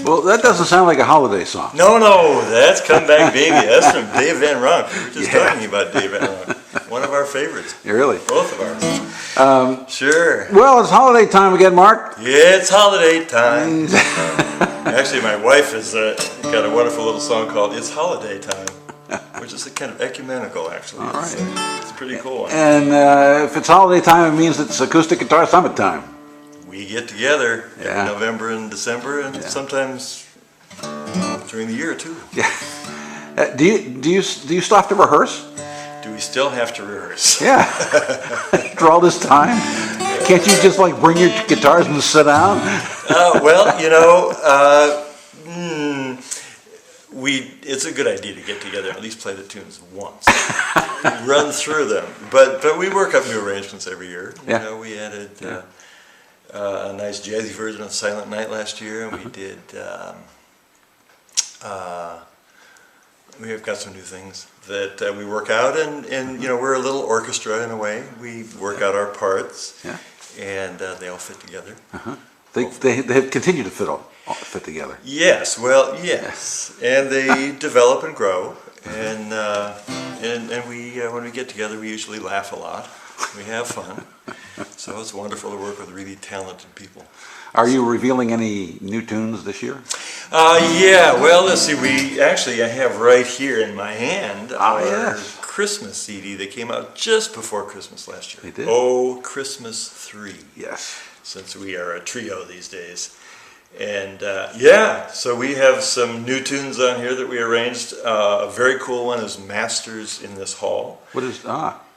Well, that doesn't sound like a holiday song. No, that's Come Back Baby. That's from Dave Van Ronk. We were just talking about Dave Van Ronk. One of our favorites. Really? Both of ours. Sure. Well, it's holiday time again, Mark. Yeah, it's holiday time. Actually, my wife has got a wonderful little song called It's Holiday Time, which is kind of ecumenical, actually. All right. It's a pretty cool one. And if it's holiday time, it means it's Acoustic Guitar Summit time. We get together in November and December, and sometimes during the year too. Yeah. Do you still have to rehearse? Do we still have to rehearse? Yeah. For all this time, can't you just like bring your guitars and sit down? Well, you know, it's a good idea to get together and at least play the tunes once, run through them. But we work up new arrangements every year. You know, we added a nice jazzy version of Silent Night last year, and we did. We have got some new things that we work out, and you know, we're a little orchestra in a way. We work out our parts, and they all fit together. They have continued to fit together. Yes, well, yes, and they develop and grow, and we when we get together, we usually laugh a lot. We have fun, so it's wonderful to work with really talented people. Are you revealing any new tunes this year? Yeah, well, let's see. I have right here in my hand our Christmas CD that came out just before Christmas last year. They did? Oh, Christmas 3. Yes. Since we are a trio these days. And yeah, so we have some new tunes on here that we arranged. A very cool one is Masters in This Hall. What is,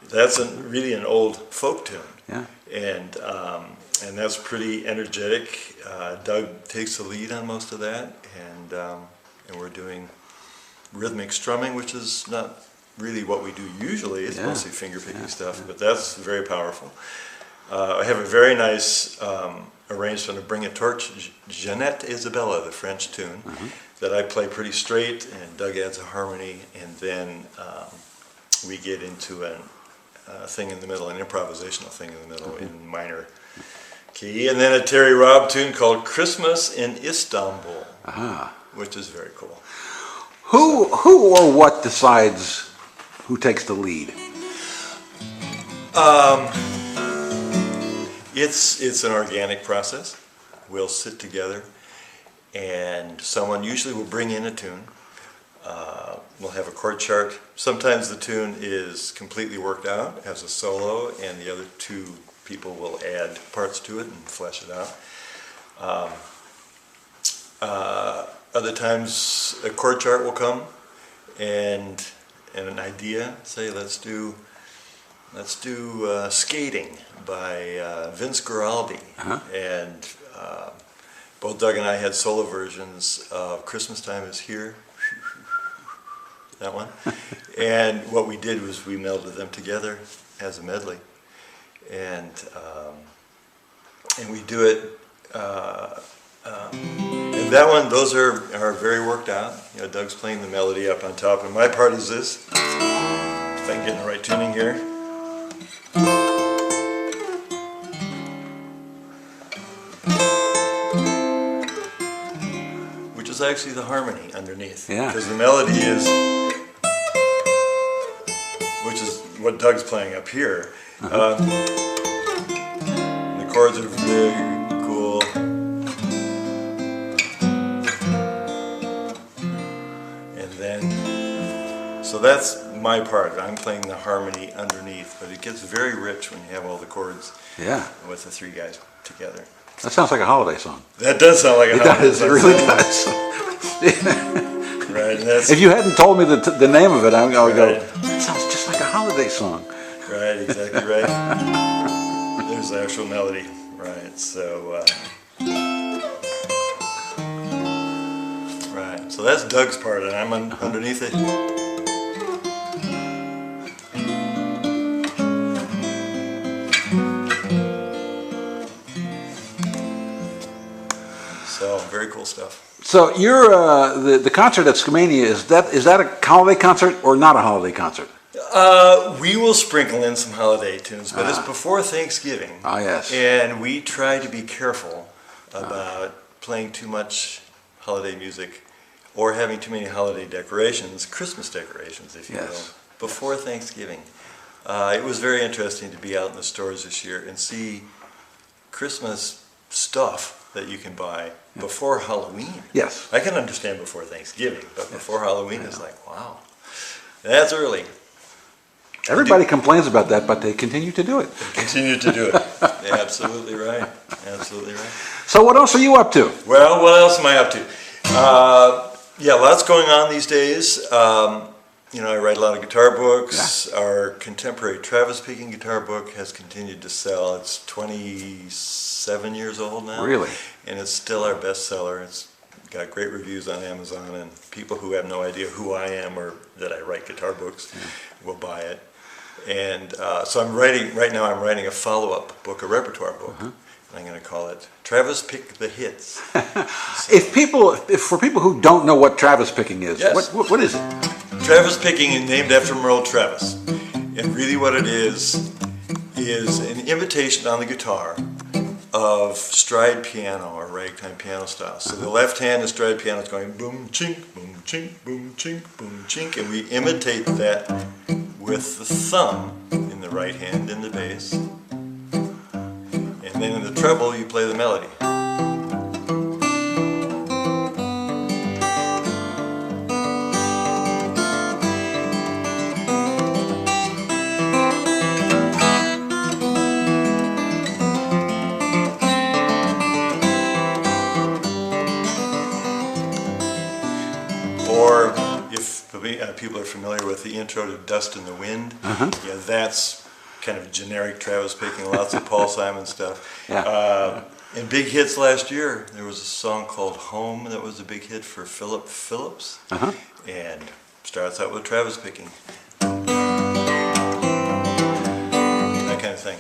That's really an old folk tune. Yeah. And that's pretty energetic. Doug takes the lead on most of that, and we're doing rhythmic strumming, which is not really what we do usually. It's mostly finger-picking stuff, but that's very powerful. I have a very nice arrangement of Bring a Torch, Jeanette Isabella, the French tune, that I play pretty straight, and Doug adds a harmony, and then we get into a thing in the middle, an improvisational thing in the middle in minor key, and then a Terry Robb tune called Christmas in Istanbul, which is very cool. Who or what decides who takes the lead? It's an organic process. We'll sit together, and someone usually will bring in a tune. We'll have a chord chart. Sometimes the tune is completely worked out as a solo, and the other two people will add parts to it and flesh it out. Other times a chord chart will come and an idea, say let's do Skating by Vince Guaraldi, and both Doug and I had solo versions of Christmas Time Is Here, that one, and what we did was we melded them together as a medley, and we do it, and that one, those are very worked out. You know, Doug's playing the melody up on top, and my part is this, if I can get in the right tuning here. Which is actually the harmony underneath. Because the melody is, which is what Doug's playing up here. The chords are very cool. And then, so that's my part. I'm playing the harmony underneath, but it gets very rich when you have all the chords with the three guys together. That sounds like a holiday song. That does sound like a holiday song. It really does. Right. And that's, if you hadn't told me the name of it, I would go, that sounds just like a holiday song. Right, exactly right. There's the actual melody. Right, so... right, so that's Doug's part, and I'm underneath it. So, very cool stuff. So you're the concert at Skamania, is that a holiday concert or not a holiday concert? We will sprinkle in some holiday tunes, but it's before Thanksgiving. Yes. And we try to be careful about playing too much holiday music or having too many holiday decorations, Christmas decorations, if you will, before Thanksgiving. It was very interesting to be out in the stores this year and see Christmas stuff that you can buy before Halloween. Yes. I can understand before Thanksgiving, but before Halloween is like, wow, that's early. Everybody complains about that, but they continue to do it. They continue to do it. Absolutely right. Absolutely right. So what else are you up to? Well, what else am I up to? Yeah, lots going on these days. You know, I write a lot of guitar books. Yeah. Our contemporary Travis Picking guitar book has continued to sell. It's 27 years old now. Really? And it's still our bestseller. It's got great reviews on Amazon, and people who have no idea who I am or that I write guitar books will buy it. And so I'm writing a follow-up book, a repertoire book. And I'm going to call it Travis Pick the Hits. For people who don't know what Travis picking is, Yes. what is it? Travis Picking is named after Merle Travis. And really what it is an imitation on the guitar of stride piano or ragtime piano style. So the left hand is stride piano is going boom, chink, boom, chink, boom, chink, boom, chink. And we imitate that with the thumb in the right hand in the bass. And then in the treble you play the melody. Or if people are familiar with the intro to Dust in the Wind, yeah, that's kind of generic Travis Picking, lots of Paul Simon stuff. Yeah. In big hits last year, there was a song called Home that was a big hit for Philip Phillips, and starts out with Travis Picking. That kind of thing.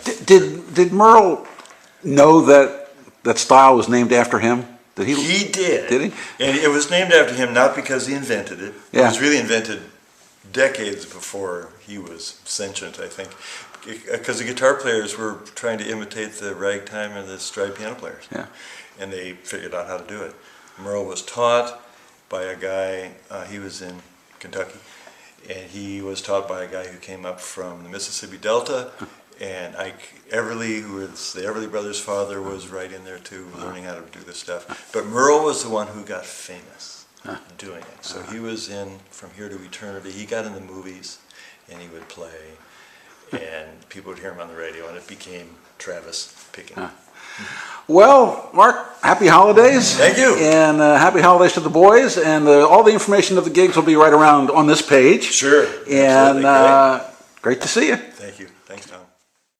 Did Merle know that style was named after him? He did. Did he? And it was named after him not because he invented it. It was really invented decades before he was sentient, I think. Because the guitar players were trying to imitate the ragtime and the stride piano players. Yeah. And they figured out how to do it. Merle was taught by a guy, he was in Kentucky, and he was taught by a guy who came up from the Mississippi Delta. And Ike Everly, who was the Everly Brothers' father, was right in there too, learning how to do this stuff. But Merle was the one who got famous doing it. So he was in From Here to Eternity. He got in the movies, and he would play, and people would hear him on the radio, and it became Travis Picking. Well, Mark, happy holidays. Thank you. And happy holidays to the boys. And all the information of the gigs will be right around on this page. Sure. And great to see you. Thank you. Thanks, Tom.